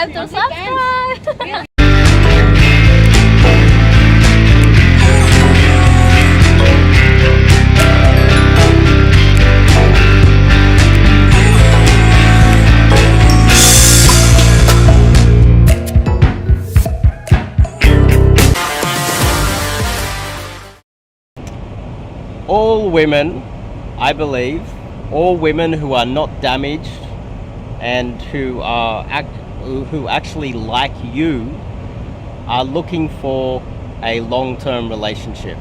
forget to subscribe. All women, I believe, all women who are not damaged and who actually like you are looking for a long-term relationship.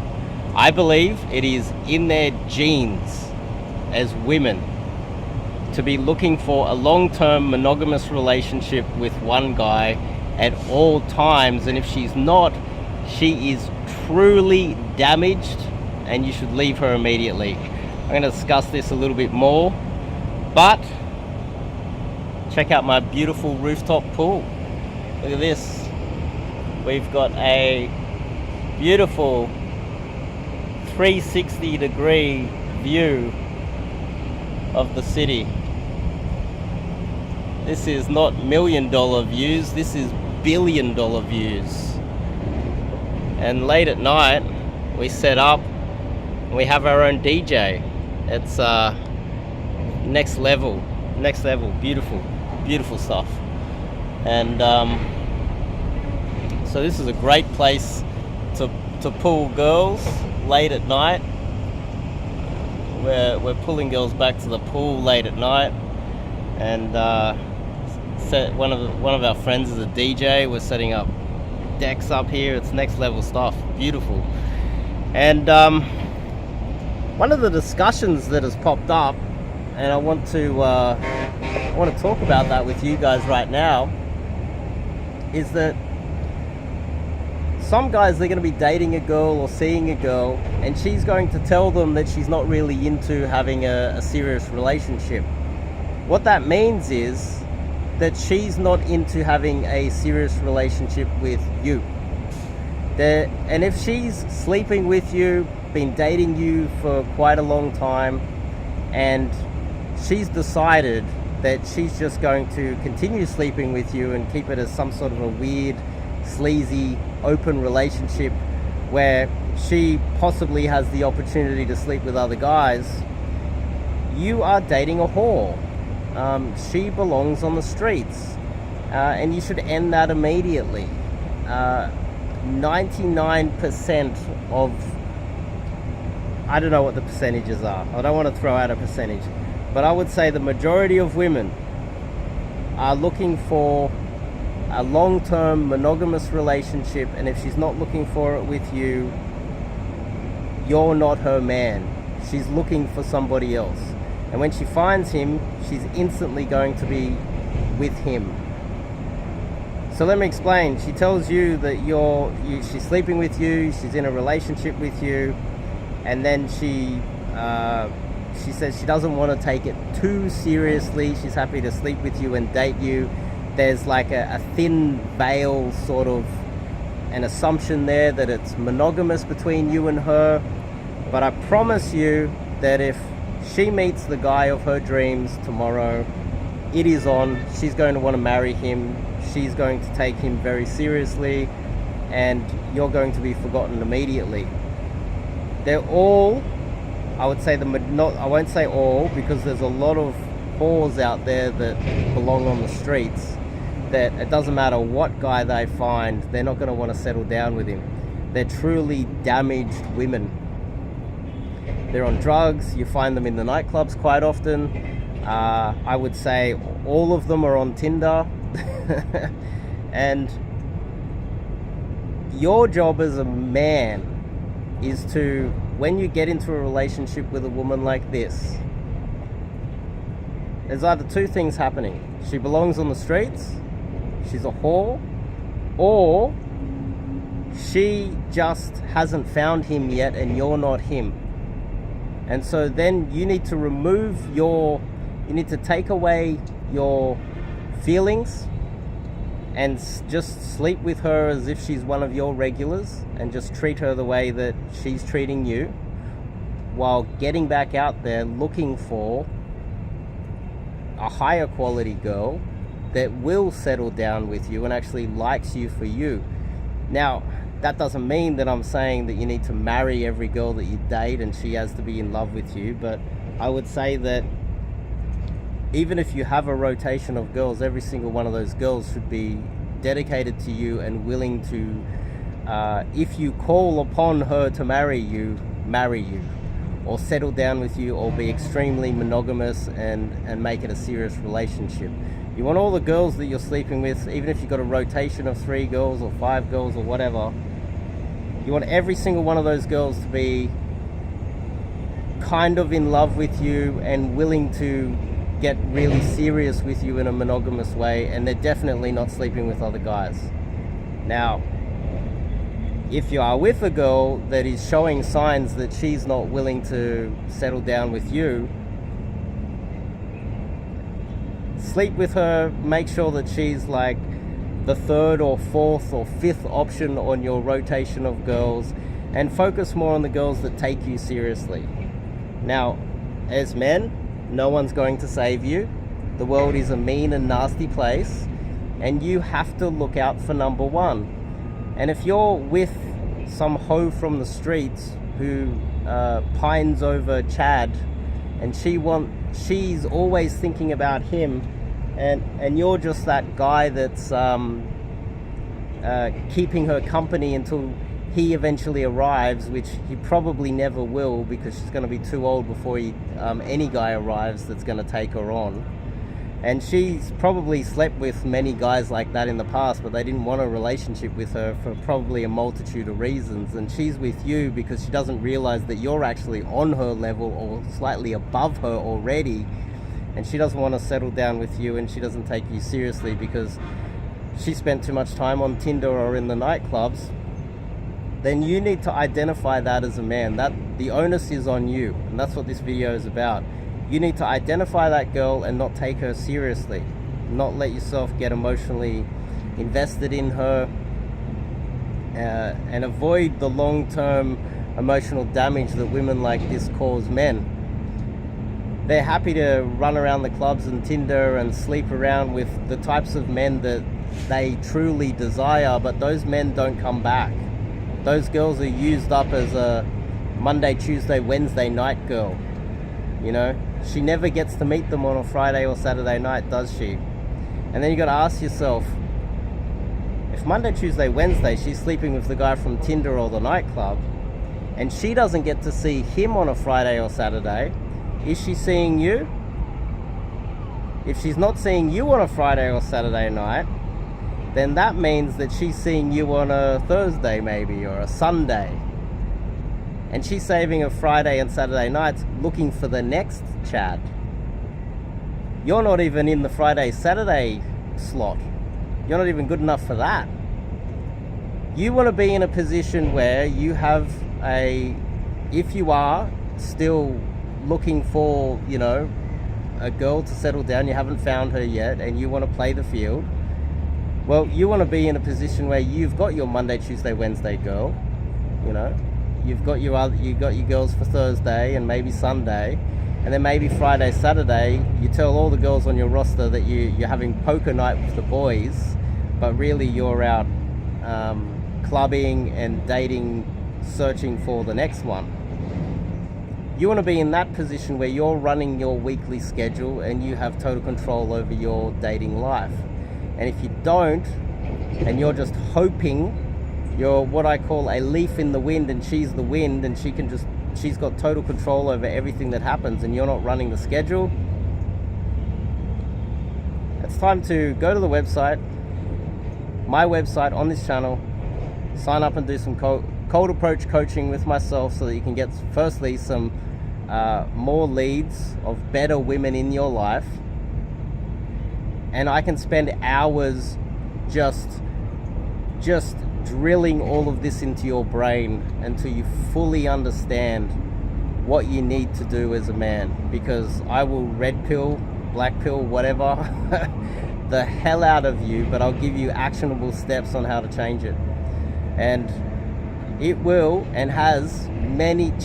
I believe it is in their genes as women to be looking for a long-term monogamous relationship with one guy at all times, and if she's not, she is truly damaged and you should leave her immediately. I'm going to discuss this a little bit more, but check out my beautiful rooftop pool. Look at this. We've got a beautiful 360 degree view of the city. This is not $1 million views, this is $1 billion views. And late at night we set up, we have our own DJ. It's next level, beautiful stuff. And so this is a great place to pull girls late at night. We're pulling girls back to the pool late at night, and one of our friends is a DJ. We're setting up decks up here. It's next level stuff, beautiful. And one of the discussions that has popped up, and I want to talk about that with you guys right now, is that some guys, they're going to be dating a girl or seeing a girl, and she's going to tell them that she's not really into having a serious relationship. What that means is that she's not into having a serious relationship with you. And if she's sleeping with you, been dating you for quite a long time, and she's decided that she's just going to continue sleeping with you and keep it as some sort of a weird, sleazy, open relationship where she possibly has the opportunity to sleep with other guys, you are dating a whore. She belongs on the streets, and you should end that immediately. 99% of, I don't know what the percentages are, I don't want to throw out a percentage, but I would say the majority of women are looking for a long-term monogamous relationship, and if she's not looking for it with you, you're not her man. She's looking for somebody else, and when she finds him, she's instantly going to be with him. So let me explain. She tells you that she's sleeping with you, she's in a relationship with you, and then she says she doesn't want to take it too seriously. She's happy to sleep with you and date you. There's like a thin veil, sort of an assumption there that it's monogamous between you and her. But I promise you that if she meets the guy of her dreams tomorrow, it is on. She's going to want to marry him. She's going to take him very seriously, and you're going to be forgotten immediately. They're all, I would say, I won't say all, because there's a lot of whores out there that belong on the streets, that it doesn't matter what guy they find, they're not going to want to settle down with him. They're truly damaged women. They're on drugs. You find them in the nightclubs quite often. I would say all of them are on Tinder. And your job as a man is to, when you get into a relationship with a woman like this, there's either two things happening. She belongs on the streets, she's a whore, or she just hasn't found him yet and you're not him. And so then you need to you need to take away your feelings and just sleep with her as if she's one of your regulars, and just treat her the way that she's treating you, while getting back out there looking for a higher quality girl that will settle down with you and actually likes you for you. Now, that doesn't mean that I'm saying that you need to marry every girl that you date and she has to be in love with you, but I would say that even if you have a rotation of girls, every single one of those girls should be dedicated to you and willing to, if you call upon her to marry you, or settle down with you, or be extremely monogamous and make it a serious relationship. You want all the girls that you're sleeping with, even if you've got a rotation of 3 girls or 5 girls or whatever, you want every single one of those girls to be kind of in love with you and willing to get really serious with you in a monogamous way, and they're definitely not sleeping with other guys. Now, if you are with a girl that is showing signs that she's not willing to settle down with you, sleep with her, make sure that she's like the 3rd or 4th or 5th option on your rotation of girls, and focus more on the girls that take you seriously. Now, as men, no one's going to save you. The world is a mean and nasty place, and you have to look out for number one. And if you're with some hoe from the streets who pines over Chad, and she's always thinking about him, and you're just that guy that's keeping her company until he eventually arrives, which he probably never will, because she's going to be too old before any guy arrives that's going to take her on. And she's probably slept with many guys like that in the past, but they didn't want a relationship with her for probably a multitude of reasons. And she's with you because she doesn't realize that you're actually on her level or slightly above her already. And she doesn't want to settle down with you, and she doesn't take you seriously because she spent too much time on Tinder or in the nightclubs. Then you need to identify that as a man. That the onus is on you, and that's what this video is about. You need to identify that girl and not take her seriously. Not let yourself get emotionally invested in her, and avoid the long-term emotional damage that women like this cause men. They're happy to run around the clubs and Tinder and sleep around with the types of men that they truly desire, but those men don't come back. Those girls are used up as a Monday, Tuesday, Wednesday night girl. You know, she never gets to meet them on a Friday or Saturday night, does she? And then you got to ask yourself, if Monday, Tuesday, Wednesday she's sleeping with the guy from Tinder or the nightclub, and she doesn't get to see him on a Friday or Saturday, is she seeing you? If she's not seeing you on a Friday or Saturday night, then that means that she's seeing you on a Thursday maybe, or a Sunday. And she's saving a Friday and Saturday nights looking for the next Chad. You're not even in the Friday, Saturday slot. You're not even good enough for that. You want to be in a position where you have if you are still looking for, you know, a girl to settle down, you haven't found her yet, and you want to play the field, well, you want to be in a position where you've got your Monday, Tuesday, Wednesday girl, you know, you've got your girls for Thursday and maybe Sunday, and then maybe Friday, Saturday, you tell all the girls on your roster that you're having poker night with the boys, but really you're out clubbing and dating, searching for the next one. You want to be in that position where you're running your weekly schedule and you have total control over your dating life. And if you don't, and you're just hoping, you're what I call a leaf in the wind, and she's the wind, and she's got total control over everything that happens, and you're not running the schedule, it's time to go to the website, my website on this channel, sign up and do some cold approach coaching with myself so that you can get firstly some more leads of better women in your life. And I can spend hours just drilling all of this into your brain until you fully understand what you need to do as a man. Because I will red pill, black pill, whatever, the hell out of you, but I'll give you actionable steps on how to change it. And it will and has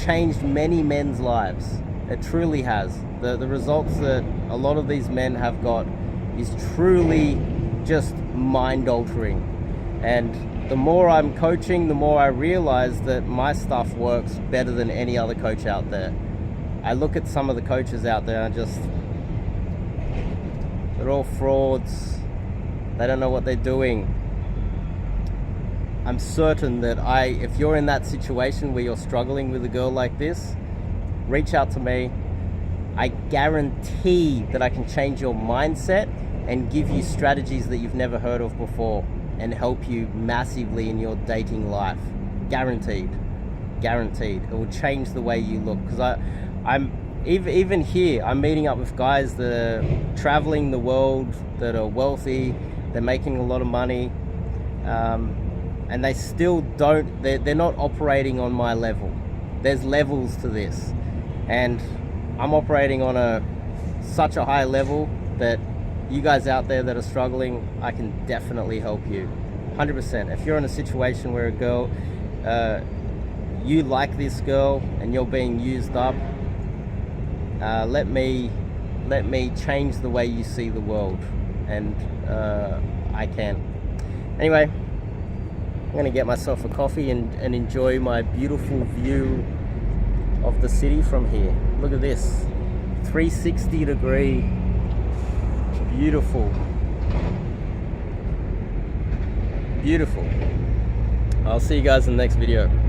changed many men's lives. It truly has. The results that a lot of these men have got is truly just mind altering. And the more I'm coaching, the more I realize that my stuff works better than any other coach out there. I look at some of the coaches out there and they're all frauds. They don't know what they're doing. I'm certain that if you're in that situation where you're struggling with a girl like this, reach out to me. I guarantee that I can change your mindset and give you strategies that you've never heard of before and help you massively in your dating life. Guaranteed. It will change the way you look. Because I'm even here, I'm meeting up with guys that are traveling the world, that are wealthy, they're making a lot of money, and they still they're not operating on my level. There's levels to this, and I'm operating on such a high level that you guys out there that are struggling, I can definitely help you 100%. If you're in a situation where a girl, you like this girl and you're being used up, let me change the way you see the world, and I can. Anyway, I'm gonna get myself a coffee and enjoy my beautiful view of the city from here. Look at this, 360 degree, beautiful. I'll see you guys in the next video.